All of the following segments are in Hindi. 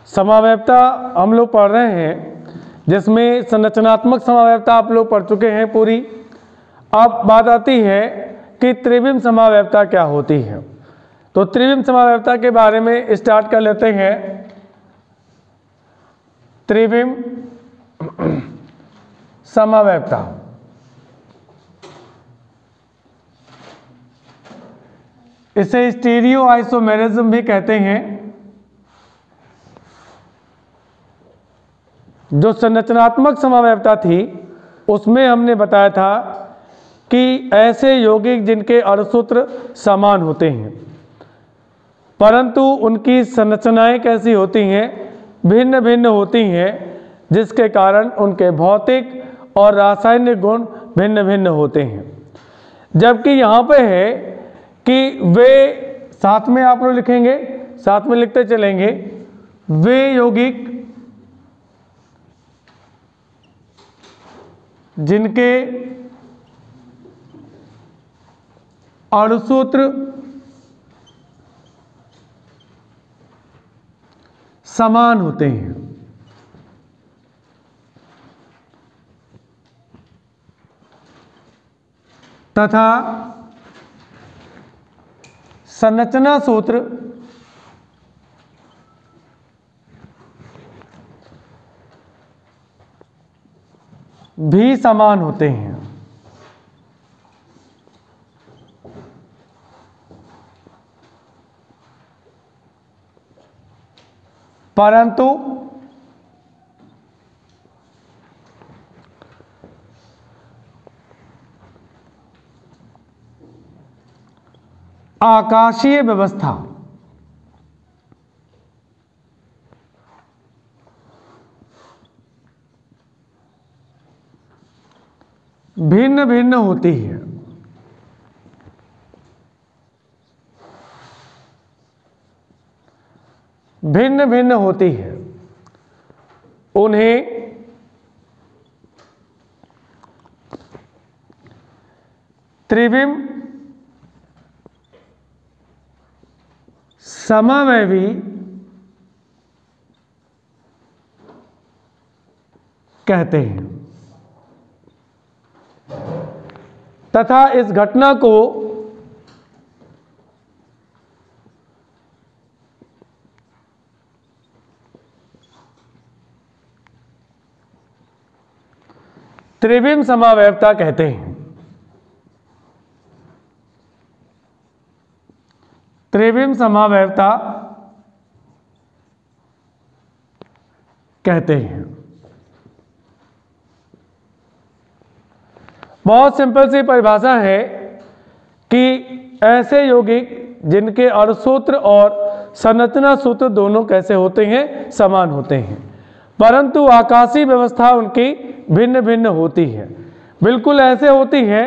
समावयवता हम लोग पढ़ रहे हैं, जिसमें संरचनात्मक समावयवता आप लोग पढ़ चुके हैं पूरी। अब बात आती है कि त्रिविम समावयवता क्या होती है। तो त्रिविम समावयवता के बारे में स्टार्ट कर लेते हैं। त्रिविम समावयवता, इसे स्टीरियो आइसोमेरिज्म भी कहते हैं। जो संरचनात्मक समावयवता थी उसमें हमने बताया था कि ऐसे यौगिक जिनके अणुसूत्र समान होते हैं परंतु उनकी संरचनाएं कैसी होती हैं, भिन्न भिन्न होती हैं, जिसके कारण उनके भौतिक और रासायनिक गुण भिन्न भिन्न होते हैं। जबकि यहाँ पे है कि वे, साथ में आप लोग लिखेंगे, साथ में लिखते चलेंगे, वे यौगिक जिनके अणुसूत्र समान होते हैं तथा संरचना सूत्र भी समान होते हैं। परंतु आकाशीय व्यवस्था भिन्न भिन्न होती है। भिन्न भिन्न होती है। उन्हें त्रिविम समावयवी कहते हैं तथा इस घटना को त्रिविम समावयवता कहते हैं। त्रिविम समावयवता कहते हैं। बहुत सिंपल सी परिभाषा है कि ऐसे यौगिक जिनके अणुसूत्र और संरचना सूत्र दोनों कैसे होते हैं, समान होते हैं, परंतु आकाशीय व्यवस्था उनकी भिन्न भिन्न होती है। बिल्कुल ऐसे होती है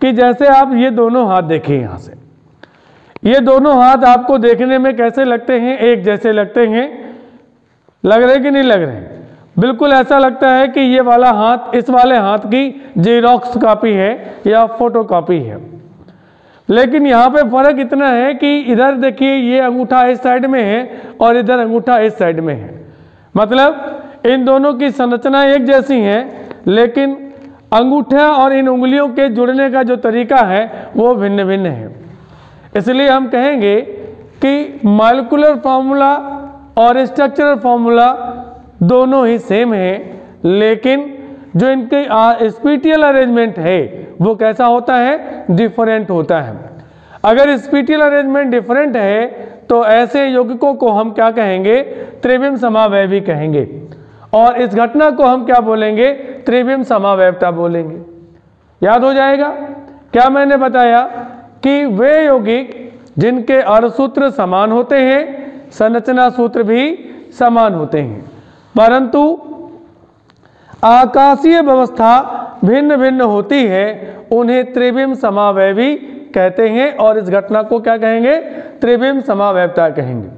कि जैसे आप ये दोनों हाथ देखिए, यहाँ से ये दोनों हाथ आपको देखने में कैसे लगते हैं, एक जैसे लगते हैं। लग रहे कि नहीं लग रहे? बिल्कुल ऐसा लगता है कि ये वाला हाथ इस वाले हाथ की जेरॉक्स कॉपी है या फोटो कॉपी है। लेकिन यहाँ पे फर्क इतना है कि इधर देखिए ये अंगूठा इस साइड में है और इधर अंगूठा इस साइड में है। मतलब इन दोनों की संरचना एक जैसी है, लेकिन अंगूठा और इन उंगलियों के जुड़ने का जो तरीका है वो भिन्न भिन्न है। इसलिए हम कहेंगे कि मॉलिक्यूलर फार्मूला और स्ट्रक्चरल फार्मूला दोनों ही सेम है, लेकिन जो इनके स्पीटियल अरेंजमेंट है वो कैसा होता है, डिफरेंट होता है। अगर स्पीटियल अरेंजमेंट डिफरेंट है तो ऐसे यौगिकों को हम क्या कहेंगे, त्रिविम समावयवी कहेंगे, और इस घटना को हम क्या बोलेंगे, त्रिविम समावयवता बोलेंगे। याद हो जाएगा क्या मैंने बताया कि वे यौगिक जिनके अणुसूत्र समान होते हैं, संरचना सूत्र भी समान होते हैं, परंतु आकाशीय व्यवस्था भिन्न भिन्न होती है, उन्हें त्रिविम समावयवी कहते हैं और इस घटना को क्या कहेंगे, त्रिविम समावयवता कहेंगे।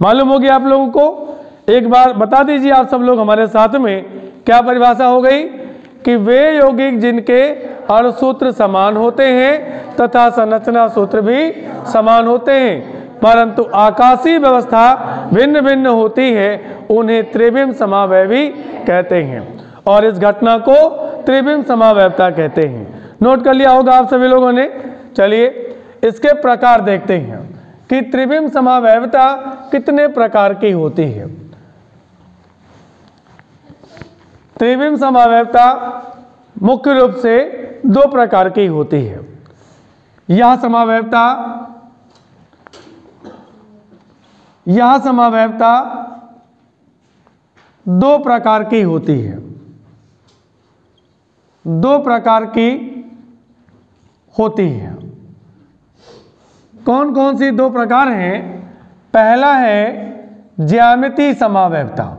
मालूम होगी आप लोगों को? एक बार बता दीजिए आप सब लोग हमारे साथ में, क्या परिभाषा हो गई कि वे यौगिक जिनके अणुसूत्र समान होते हैं तथा संरचना सूत्र भी समान होते हैं, परंतु आकाशीय व्यवस्था भिन्न भिन्न होती है, उन्हें त्रिविम समावयवी कहते हैं और इस घटना को त्रिविम समावयवता कहते हैं। नोट कर लिया होगा आप सभी लोगों ने। चलिए इसके प्रकार देखते हैं कि त्रिविम समावयवता कितने प्रकार की होती है। त्रिविम समावयवता मुख्य रूप से दो प्रकार की होती है। यह समावयवता दो प्रकार की होती है। दो प्रकार की होती है। कौन कौन सी दो प्रकार हैं? पहला है ज्यामितीय समावयवता,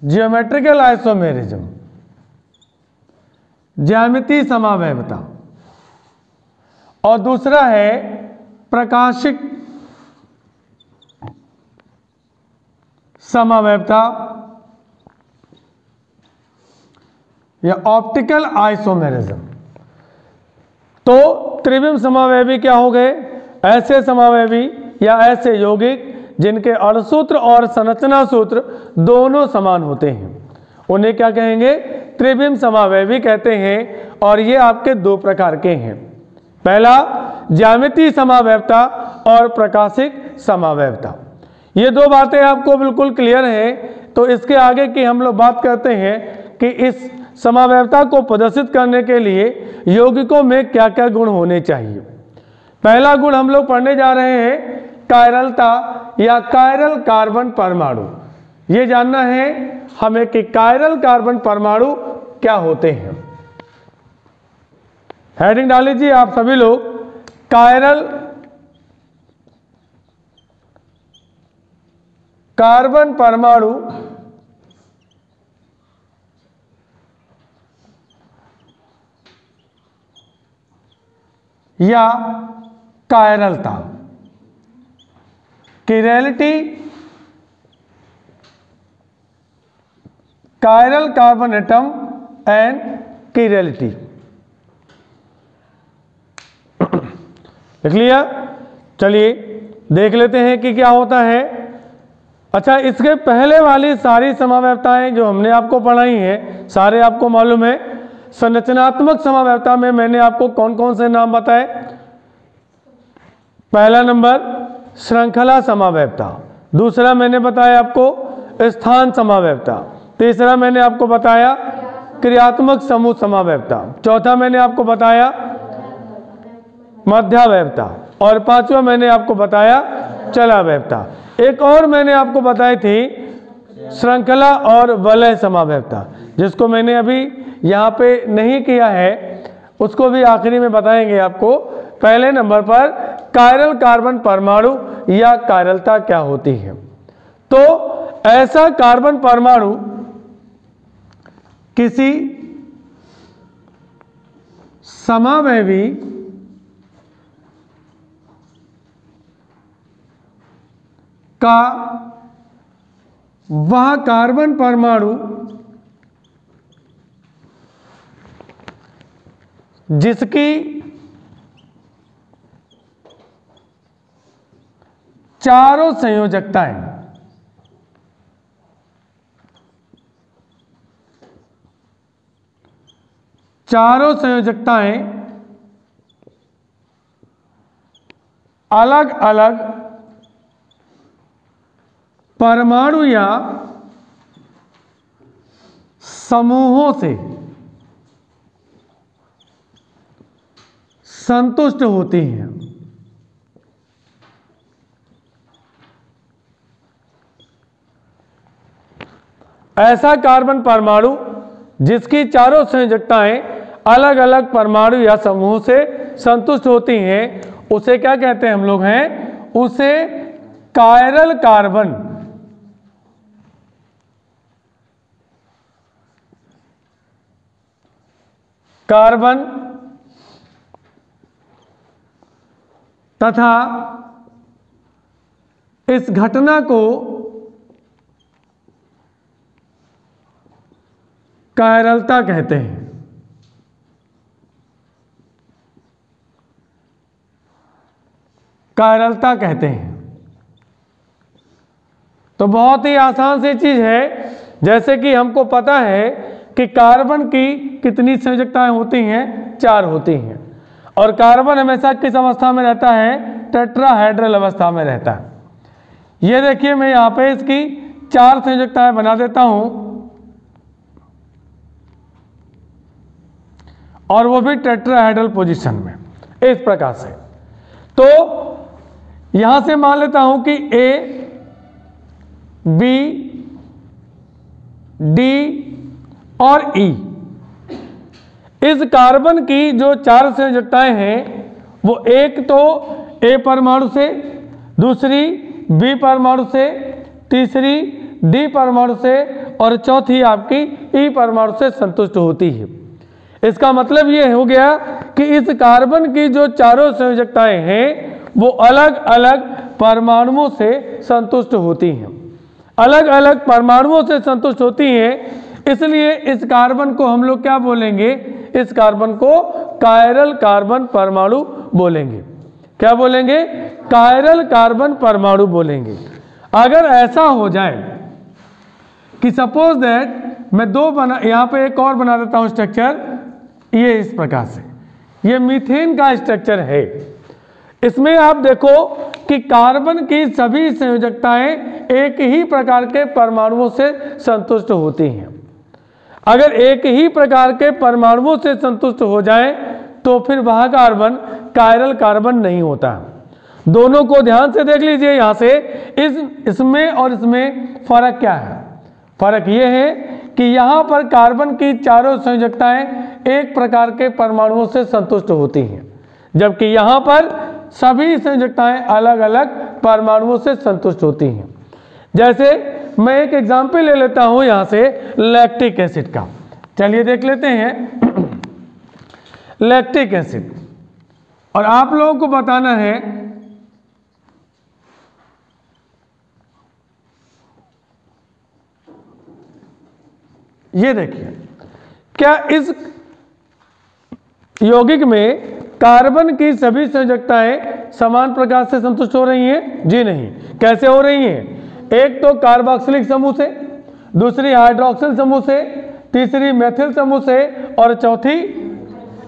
ज्योमेट्रिकल आइसोमेरिज्म, ज्यामितीय समावयवता, और दूसरा है प्रकाशिक समावयवता या ऑप्टिकल आइसोमेरिज्म। तो त्रिविम समावयवी क्या हो गए? ऐसे समावयवी या ऐसे यौगिक जिनके अणुसूत्र और संरचना सूत्र दोनों समान होते हैं, उन्हें क्या कहेंगे? त्रिविम समावयवी कहते हैं। और ये आपके दो प्रकार के हैं। पहला ज्यामितीय समावयवता और प्रकाशिक समावयवता। ये दो बातें आपको बिल्कुल क्लियर हैं। तो इसके आगे की हम लोग बात करते हैं कि इस समावयवता को प्रदर्शित करने के लिए यौगिकों में क्या क्या गुण होने चाहिए। पहला गुण हम लोग पढ़ने जा रहे हैं कायरलता या कायरल कार्बन परमाणु। ये जानना है हमें कि कायरल कार्बन परमाणु क्या होते हैं। हेडिंग डाल लीजिए आप सभी लोग, कायरल कार्बन परमाणु या कायरलता, किरैलिटी, कायरल कार्बन एटम एंड किरैलिटी। देख लिया? चलिए देख लेते हैं कि क्या होता है। अच्छा, इसके पहले वाली सारी समावयवताएं जो हमने आपको पढ़ाई हैं सारे आपको मालूम है। संरचनात्मक समावयवता में मैंने आपको कौन कौन से नाम बताए? पहला नंबर श्रृंखला समावयवता, दूसरा मैंने बताया आपको स्थान समावयवता, तीसरा मैंने आपको बताया क्रियात्मक समूह समावयवता, चौथा मैंने आपको बताया मध्यावयवता, और पांचवा मैंने आपको बताया चलावयवता। एक और मैंने आपको बताई थी श्रृंखला और वलय समावयवता, जिसको मैंने अभी यहाँ पे नहीं किया है, उसको भी आखिरी में बताएंगे आपको। पहले नंबर पर कायरल कार्बन परमाणु या कायरलता क्या होती है। तो ऐसा कार्बन परमाणु किसी समावयवी का वह कार्बन परमाणु जिसकी चारों संयोजकताएं अलग अलग परमाणु या समूहों से संतुष्ट होती हैं। ऐसा कार्बन परमाणु जिसकी चारों संयोजकताएं अलग अलग परमाणु या समूहों से संतुष्ट होती हैं, उसे क्या कहते हैं हम लोग? हैं उसे कायरल कार्बन तथा इस घटना को कायरलता कहते हैं। कायरलता कहते हैं। तो बहुत ही आसान सी चीज है, जैसे कि हमको पता है कि कार्बन की कितनी संयोजकताएं होती हैं, 4 होती हैं, और कार्बन हमेशा किस अवस्था में रहता है, टेट्राहेड्रल अवस्था में रहता है। ये देखिए मैं यहाँ पे इसकी 4 संयोजकताएं बना देता हूं, और वो भी टेट्राहेड्रल पोजीशन में, इस प्रकार से। तो यहां से मान लेता हूं कि ए, बी, डी और ई, इस कार्बन की जो 4 संयोजकताएं हैं वो एक तो ए परमाणु से, दूसरी बी परमाणु से, तीसरी डी परमाणु से और चौथी आपकी ई परमाणु से संतुष्ट होती है। इसका मतलब ये हो गया कि इस कार्बन की जो चारों संयोजकताएं हैं वो अलग अलग परमाणुओं से संतुष्ट होती हैं, अलग अलग परमाणुओं से संतुष्ट होती हैं। इसलिए इस कार्बन को हम लोग क्या बोलेंगे, इस कार्बन को कायरल कार्बन परमाणु बोलेंगे। क्या बोलेंगे, कायरल कार्बन परमाणु बोलेंगे। अगर ऐसा हो जाए कि सपोज दैट मैं यहाँ पे एक और बना देता हूं स्ट्रक्चर, ये इस प्रकार से, ये मीथेन का स्ट्रक्चर है। इसमें आप देखो कि कार्बन की सभी संयोजकताएं एक ही प्रकार के परमाणुओं से संतुष्ट होती हैं। अगर एक ही प्रकार के परमाणुओं से संतुष्ट हो जाए तो फिर वह कार्बन कायरल कार्बन नहीं होता। दोनों को ध्यान से देख लीजिए। यहां से इसमें और इसमें फर्क क्या है? फर्क यह है कि यहां पर कार्बन की चारों संयोजकताएं एक प्रकार के परमाणुओं से संतुष्ट होती हैं, जबकि यहां पर सभी संयोजकताएं अलग अलग परमाणुओं से संतुष्ट होती हैं। जैसे मैं एक एग्जाम्पल ले लेता हूं यहां से लैक्टिक एसिड का। चलिए देख लेते हैं लैक्टिक एसिड, और आप लोगों को बताना है ये देखिए, क्या इस यौगिक में कार्बन की सभी संयोजकताएं समान प्रकार से संतुष्ट हो रही हैं? जी नहीं। कैसे हो रही हैं? एक तो कार्बोक्सिलिक समूह से, दूसरी हाइड्रोक्सिल समूह से, तीसरी मेथिल समूह से और चौथी,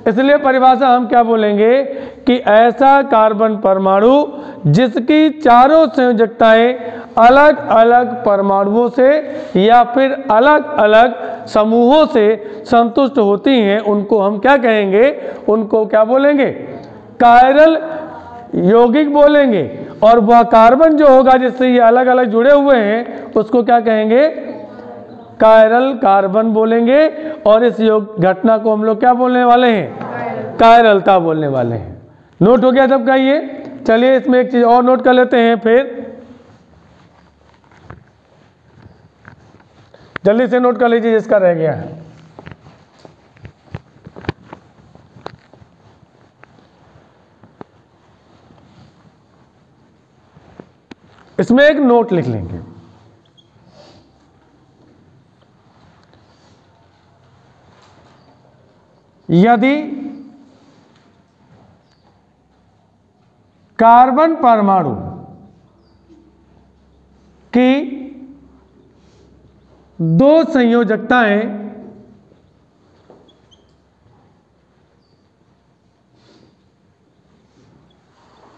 इसलिए परिभाषा हम क्या बोलेंगे कि ऐसा कार्बन परमाणु जिसकी चारों संयोजकताएं अलग अलग परमाणुओं से या फिर अलग अलग समूहों से संतुष्ट होती हैं, उनको हम क्या कहेंगे? उनको क्या बोलेंगे? कायरल यौगिक बोलेंगे। और वह कार्बन जो होगा जिससे ये अलग अलग जुड़े हुए हैं उसको क्या कहेंगे? कायरल कार्बन बोलेंगे। और इस योग घटना को हम लोग क्या बोलने वाले हैं? कायरलता बोलने वाले हैं। नोट हो गया सबका ये? चलिए इसमें एक चीज और नोट कर लेते हैं, फिर जल्दी से नोट कर लीजिए जिसका रह गया है। इसमें एक नोट लिख लेंगे, यदि कार्बन परमाणु की 2 संयोजकताएं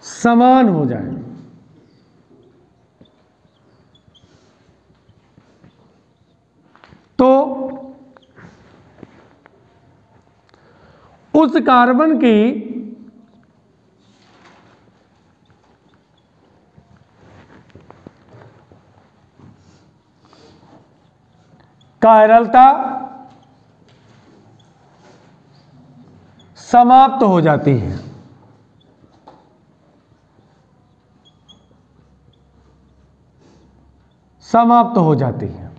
समान हो जाए तो उस कार्बन की कायरलता समाप्त हो जाती है। समाप्त हो जाती है।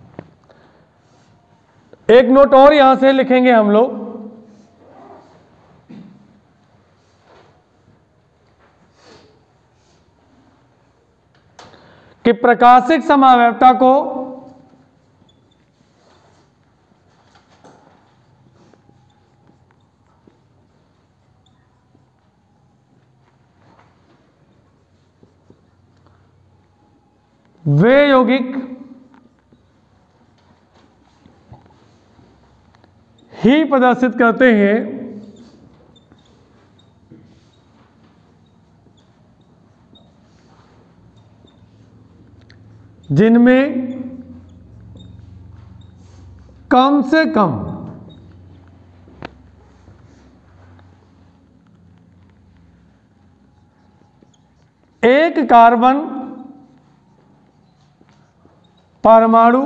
एक नोट और यहां से लिखेंगे हम लोग कि प्रकाशिक समावयवता को वे यौगिक ही प्रदर्शित करते हैं जिनमें कम से कम एक कार्बन परमाणु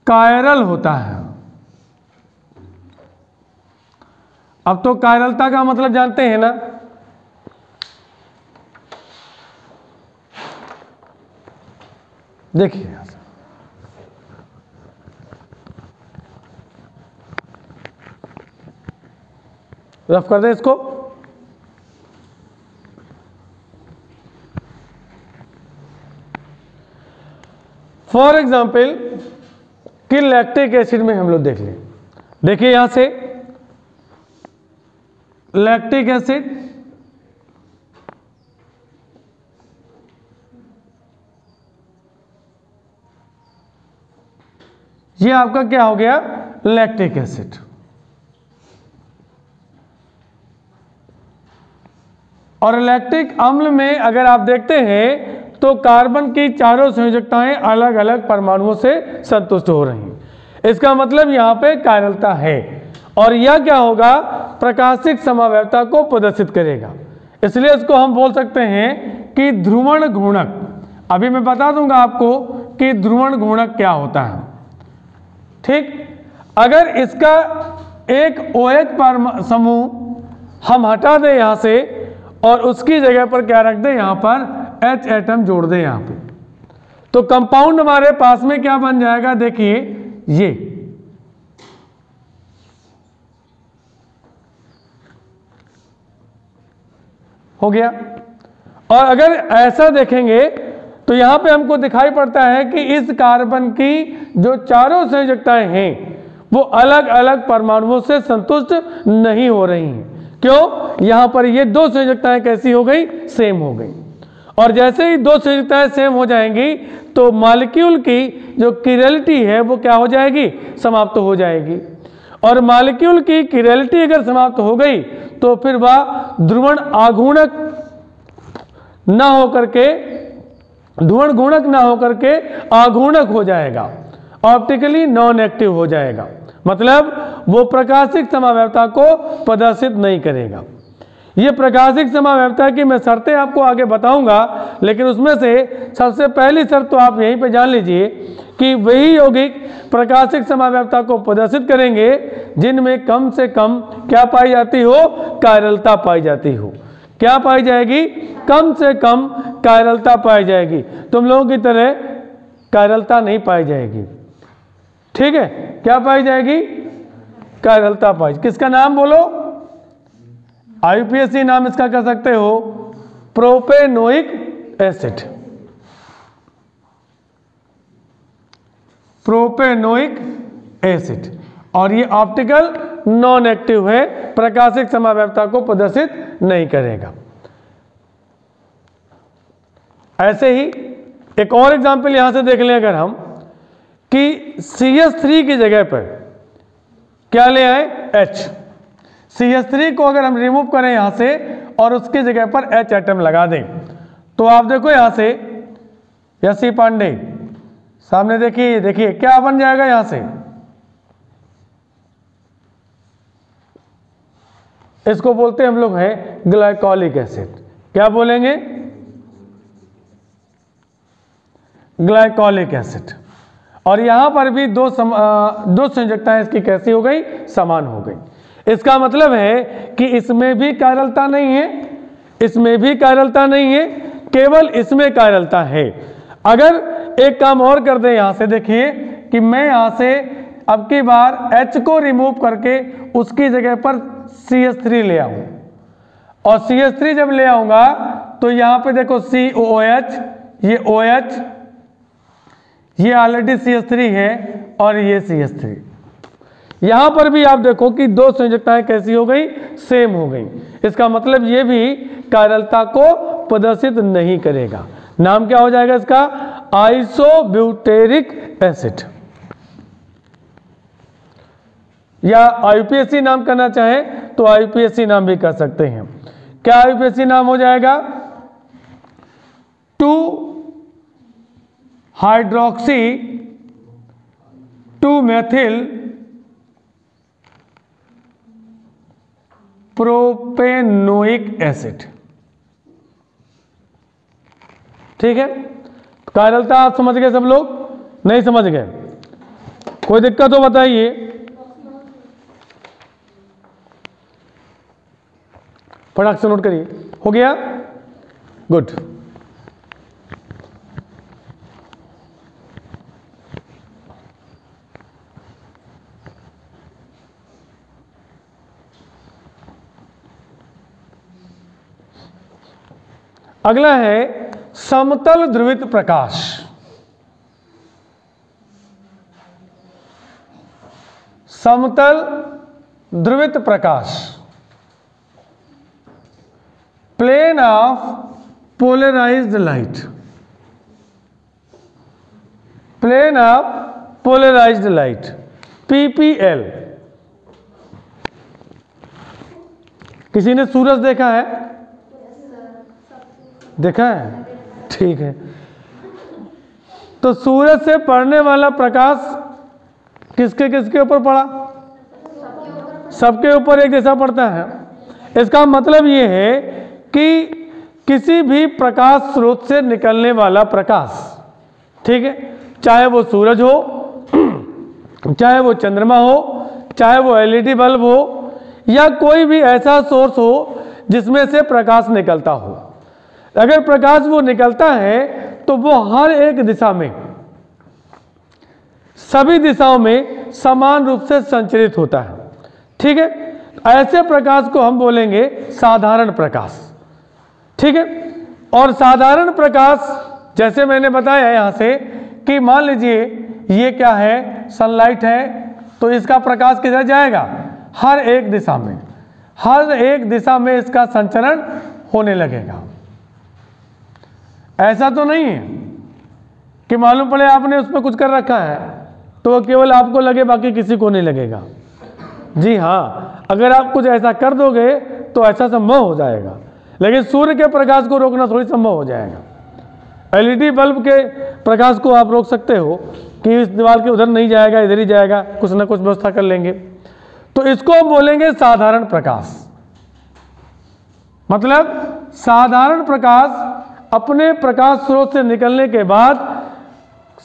कायरल होता है। अब तो कायरलता का मतलब जानते हैं ना, देखिए रफ कर दें इसको। फॉर एग्जाम्पल कि लैक्टिक एसिड में हम लोग देख लें, देखिए यहां से लैक्टिक एसिड ये आपका क्या हो गया, लैक्टिक एसिड। और लैक्टिक अम्ल में अगर आप देखते हैं तो कार्बन की चारों संयोजकताएं अलग अलग परमाणुओं से संतुष्ट हो रही हैं। इसका मतलब यहां पे कायरलता है और यह क्या होगा, प्रकाशिक समावयवता को प्रदर्शित करेगा। इसलिए इसको हम बोल सकते हैं कि ध्रुवण घूर्णक। अभी मैं बता दूंगा आपको कि ध्रुवण घूर्णक क्या होता है। ठीक, अगर इसका एक OH समूह हम हटा दें यहां से और उसकी जगह पर क्या रख दें, यहां पर H एटम जोड़ दें यहां पे, तो कंपाउंड हमारे पास में क्या बन जाएगा, देखिए ये हो गया। और अगर ऐसा देखेंगे तो यहां पे हमको दिखाई पड़ता है कि इस कार्बन की जो चारों संयोजकताएं हैं वो अलग अलग परमाणुओं से संतुष्ट नहीं हो रही हैं। क्यों, यहां पर ये दो संयोजकताएं कैसी हो गई, सेम हो गई। और जैसे ही दो संयोजकताएं सेम हो जाएंगी तो मॉलिक्यूल की जो किरलिटी है वो क्या हो जाएगी, समाप्त हो जाएगी। और मॉलिक्यूल की किरलिटी अगर समाप्त हो गई तो फिर वह ध्रुवण आघूर्णक ना होकर के, ध्रुवण घूर्णक ना होकर के आघूर्णक हो जाएगा, ऑप्टिकली नॉन एक्टिव हो जाएगा। मतलब वो प्रकाशिक समावयवता को प्रदर्शित नहीं करेगा। ये प्रकाशिक समावयवता की मैं शर्तें आपको आगे बताऊंगा, लेकिन उसमें से सबसे पहली शर्त तो आप यहीं पे जान लीजिए कि वही यौगिक प्रकाशिक समावयवता को प्रदर्शित करेंगे जिनमें कम से कम क्या पाई जाती हो, कायरलता पाई जाती हो। क्या पाई जाएगी, कम से कम कायरलता पाई जाएगी। तुम लोगों की तरह कायरलता नहीं पाई जाएगी। ठीक है, क्या पाई जाएगी, कायरलता पाई। किसका नाम बोलो, IUPAC नाम इसका कह सकते हो, प्रोपेनोइक एसिड। Propanoic acid. और ये ऑप्टिकल नॉन एक्टिव है, प्रकाशिक समावयवता को प्रदर्शित नहीं करेगा। ऐसे ही एक और एग्जांपल यहां से देख लें अगर हम, कि CH3 की जगह पर क्या ले आए, H। CH3 को अगर हम रिमूव करें यहां से और उसकी जगह पर H एटम लगा दें तो आप देखो यहां से यसी पांडे सामने देखिए, देखिए क्या बन जाएगा यहां से, इसको बोलते हैं हम लोग हैं ग्लाइकोलिक एसिड। क्या बोलेंगे, ग्लाइकोलिक एसिड। और यहां पर भी दो संयोजकताएं इसकी कैसी हो गई, समान हो गई। इसका मतलब है कि इसमें भी कायरलता नहीं है, इसमें भी कायरलता नहीं है, केवल इसमें कायरलता है। अगर एक काम और कर दें यहां से, देखिए कि मैं यहां से अब की बार H को रिमूव करके उसकी जगह पर CH3 ले आऊं, और CH3 जब ले आऊंगा तो यहां पे देखो COOH, ये OH, ये ऑलरेडी CH3 है और ये CH3। यहां पर भी आप देखो कि दो संयोजकताएं कैसी हो गई, सेम हो गई। इसका मतलब ये भी कायरलता को प्रदर्शित नहीं करेगा। नाम क्या हो जाएगा इसका? आइसोब्यूटेरिक एसिड, या आईपीएसी नाम करना चाहें तो आईपीएसी नाम भी कर सकते हैं। क्या आईपीएसी नाम हो जाएगा? 2 हाइड्रोक्सी 2 मेथिल प्रोपेनोइक एसिड। ठीक है, कायरलता आप समझ गए सब लोग? नहीं समझ गए? कोई दिक्कत हो बताइए। फटाक से नोट करिए। हो गया? गुड। अगला है समतल ध्रुवित प्रकाश। समतल ध्रुवित प्रकाश, plane of polarised light, plane of polarised light, PPL. किसी ने सूरज देखा है? देखा है? ठीक है। तो सूरज से पड़ने वाला प्रकाश किसके किसके ऊपर पड़ा? सबके ऊपर एक जैसा पड़ता है। इसका मतलब ये है कि किसी भी प्रकाश स्रोत से निकलने वाला प्रकाश, ठीक है, चाहे वो सूरज हो, चाहे वो चंद्रमा हो, चाहे वो एलईडी बल्ब हो, या कोई भी ऐसा सोर्स हो जिसमें से प्रकाश निकलता हो, अगर प्रकाश वो निकलता है तो वो हर एक दिशा में, सभी दिशाओं में समान रूप से संचरित होता है। ठीक है, ऐसे प्रकाश को हम बोलेंगे साधारण प्रकाश। ठीक है, और साधारण प्रकाश जैसे मैंने बताया यहां से कि मान लीजिए ये क्या है? सनलाइट है, तो इसका प्रकाश किधर जाएगा? हर एक दिशा में, हर एक दिशा में इसका संचरण होने लगेगा। ऐसा तो नहीं है कि मालूम पड़े आपने उसमें कुछ कर रखा है तो वो केवल आपको लगे, बाकी किसी को नहीं लगेगा। जी हाँ, अगर आप कुछ ऐसा कर दोगे तो ऐसा संभव हो जाएगा, लेकिन सूर्य के प्रकाश को रोकना थोड़ी संभव हो जाएगा। एलईडी बल्ब के प्रकाश को आप रोक सकते हो कि इस दीवार के उधर नहीं जाएगा, इधर ही जाएगा, कुछ ना कुछ व्यवस्था कर लेंगे। तो इसको हम बोलेंगे साधारण प्रकाश। मतलब साधारण प्रकाश अपने प्रकाश स्रोत से निकलने के बाद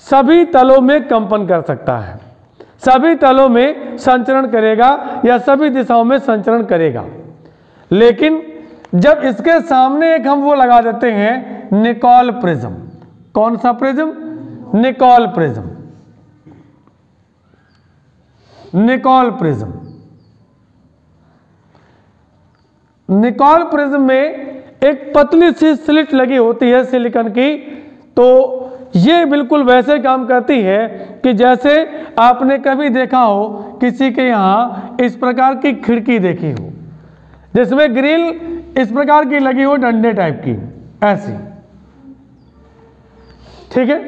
सभी तलों में कंपन कर सकता है, सभी तलों में संचरण करेगा या सभी दिशाओं में संचरण करेगा। लेकिन जब इसके सामने एक हम वो लगा देते हैं निकोल प्रिज्म। कौन सा prism? Nicol prism. Nicol prism, Nicol prism में एक पतली सी स्लिट लगी होती है सिलिकॉन की, तो ये बिल्कुल वैसे काम करती है कि जैसे आपने कभी देखा हो किसी के यहाँ इस प्रकार की खिड़की देखी हो जिसमें ग्रिल इस प्रकार की लगी हो, डंडे टाइप की, ऐसी। ठीक है,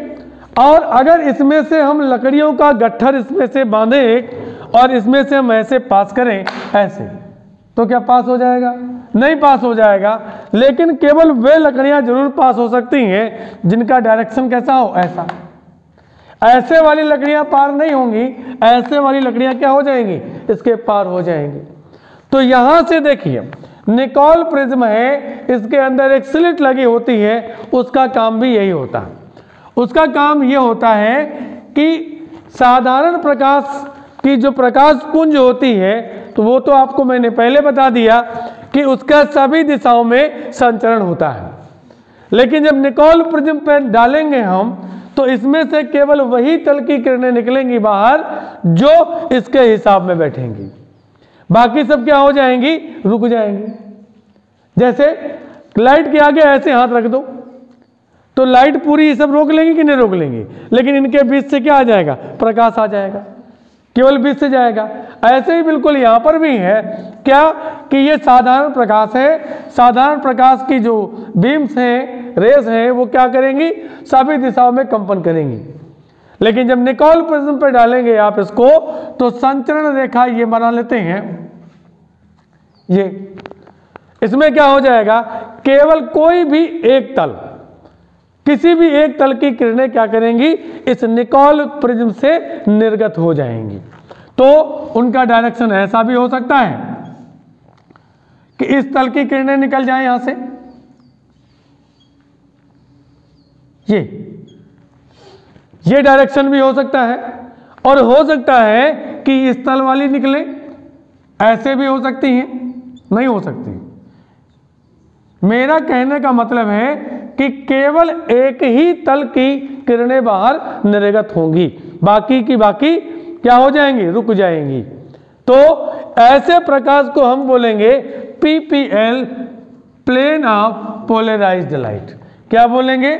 और अगर इसमें से हम लकड़ियों का गट्ठर इसमें से बांधें और इसमें से हम ऐसे पास करें ऐसे, तो क्या पास हो जाएगा? नहीं पास हो जाएगा। लेकिन केवल वे लकड़ियां जरूर पास हो सकती हैं जिनका डायरेक्शन कैसा हो, ऐसा। ऐसे वाली लकड़ियां पार नहीं होंगी, ऐसे वाली लकड़ियां क्या हो जाएंगी? इसके पार हो जाएंगी। तो यहां से देखिए निकोल प्रिज्म है, इसके अंदर एक स्लिट लगी होती है, उसका काम भी यही होता है। उसका काम ये होता है कि साधारण प्रकाश की जो प्रकाश पुंज होती है, तो वो तो आपको मैंने पहले बता दिया कि उसका सभी दिशाओं में संचरण होता है। लेकिन जब निकोल प्रिज्म पे डालेंगे हम, तो इसमें से केवल वही तल की किरणें निकलेंगी बाहर जो इसके हिसाब में बैठेंगी, बाकी सब क्या हो जाएंगी? रुक जाएंगी। जैसे लाइट के आगे ऐसे हाथ रख दो तो लाइट पूरी ये सब रोक लेंगी कि नहीं रोक लेंगी, लेकिन इनके बीच से क्या आ जाएगा? प्रकाश आ जाएगा। केवल बीच से जाएगा। ऐसे ही बिल्कुल यहाँ पर भी है क्या कि ये साधारण प्रकाश है, साधारण प्रकाश की जो बीम्स हैं, रेस हैं, वो क्या करेंगी, सभी दिशाओं में कंपन करेंगी। लेकिन जब निकोल प्रिज्म पर डालेंगे आप इसको, तो संचरण रेखा ये बना लेते हैं, ये इसमें क्या हो जाएगा, केवल कोई भी एक तल, किसी भी एक तल की किरणें क्या करेंगी, इस निकोल प्रिज्म से निर्गत हो जाएंगी। तो उनका डायरेक्शन ऐसा भी हो सकता है कि इस तल की किरणें निकल जाएं यहां से, ये डायरेक्शन भी हो सकता है, और हो सकता है कि इस तल वाली निकले, ऐसे भी हो सकती हैं, नहीं हो सकती। मेरा कहने का मतलब है कि केवल एक ही तल की किरणें बाहर निर्गत होंगी, बाकी की बाकी क्या हो जाएंगी, रुक जाएंगी। तो ऐसे प्रकाश को हम बोलेंगे PPL, plane of polarised light. क्या बोलेंगे,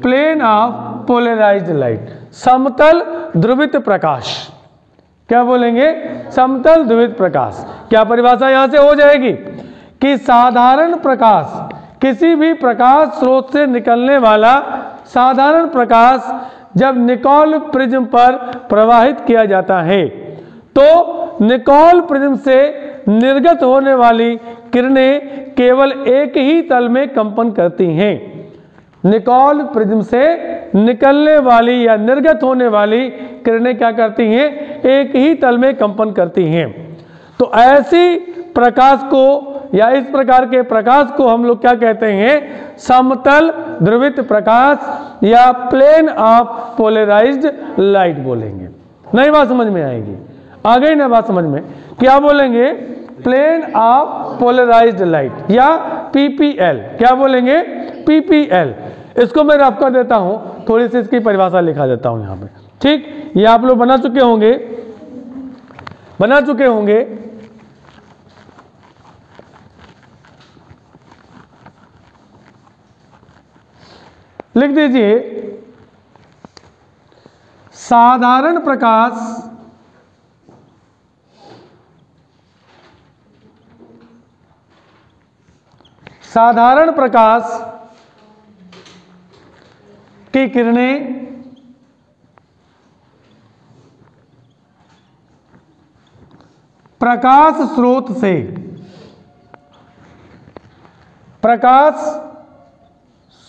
प्लेन ऑफ पोलराइज्ड लाइट, समतल ध्रुवित प्रकाश। क्या बोलेंगे, समतल ध्रुवित प्रकाश। क्या परिभाषा यहां से हो जाएगी कि साधारण प्रकाश, किसी भी प्रकाश स्रोत से निकलने वाला साधारण प्रकाश जब निकोल प्रिज्म पर प्रवाहित किया जाता है, तो निकोल प्रिज्म से निर्गत होने वाली किरणें केवल एक ही तल में कंपन करती हैं। निकोल प्रिज्म से निकलने वाली या निर्गत होने वाली किरणें क्या करती हैं, एक ही तल में कंपन करती हैं। तो ऐसी प्रकाश को या इस प्रकार के प्रकाश को हम लोग क्या कहते हैं, समतल ध्रुवित प्रकाश या प्लेन ऑफ पोलराइज्ड लाइट बोलेंगे। नई बात समझ में आएगी, आ गई ना बात समझ में, क्या बोलेंगे, प्लेन ऑफ पोलराइज्ड लाइट या पीपीएल। क्या बोलेंगे, पीपीएल। इसको मैं रफ कर देता हूं, थोड़ी सी इसकी परिभाषा लिखा देता हूं यहां पे, ठीक। ये आप लोग बना चुके होंगे, लिख दीजिए, साधारण प्रकाश की किरणें प्रकाश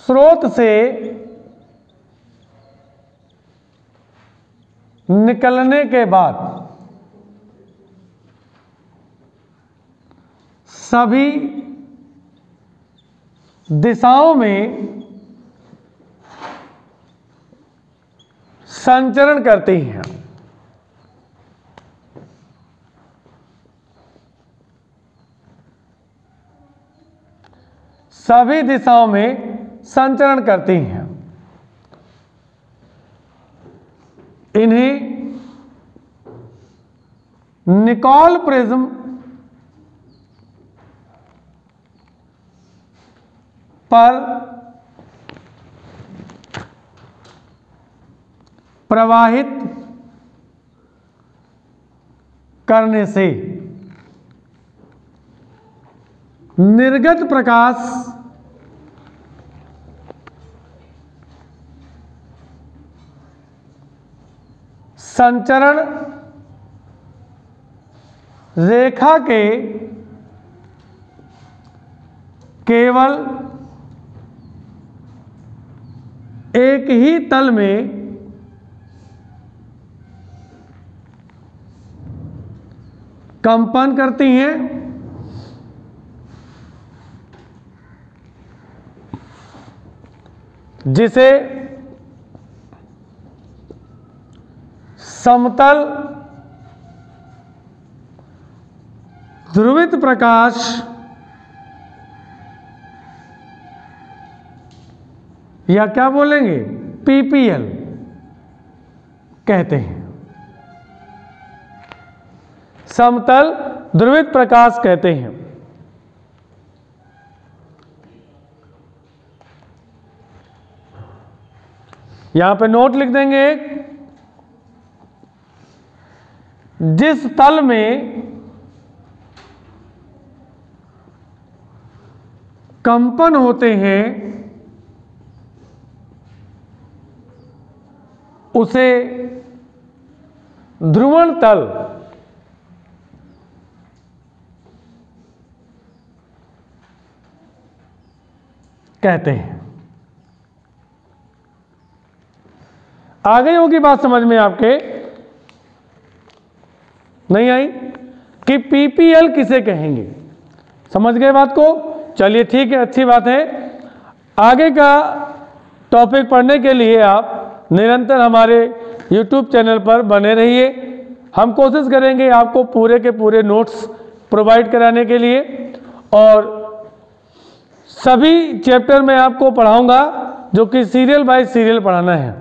स्रोत से निकलने के बाद सभी दिशाओं में संचरण करती हैं। सभी दिशाओं में संचरण करती हैं। इन्हें निकोल प्रिज्म पर प्रवाहित करने से निर्गत प्रकाश संचरण रेखा के केवल एक ही तल में कंपन करती हैं, जिसे समतल ध्रुवित प्रकाश या क्या बोलेंगे, पीपीएल कहते हैं। समतल ध्रुवित प्रकाश कहते हैं। यहां पे नोट लिख देंगे जिस तल में कंपन होते हैं उसे ध्रुवण तल कहते हैं। आ गई होगी बात समझ में आपके? नहीं आई? कि पीपीएल किसे कहेंगे? समझ गए बात को? चलिए ठीक है, अच्छी बात है। आगे का टॉपिक पढ़ने के लिए आप निरंतर हमारे YouTube चैनल पर बने रहिए। हम कोशिश करेंगे आपको पूरे के पूरे नोट्स प्रोवाइड कराने के लिए, और सभी चैप्टर में आपको पढ़ाऊंगा जो कि सीरियल बाय सीरियल पढ़ाना है।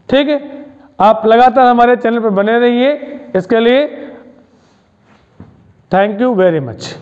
ठीक है, आप लगातार हमारे चैनल पर बने रहिए। इसके लिए थैंक यू वेरी मच।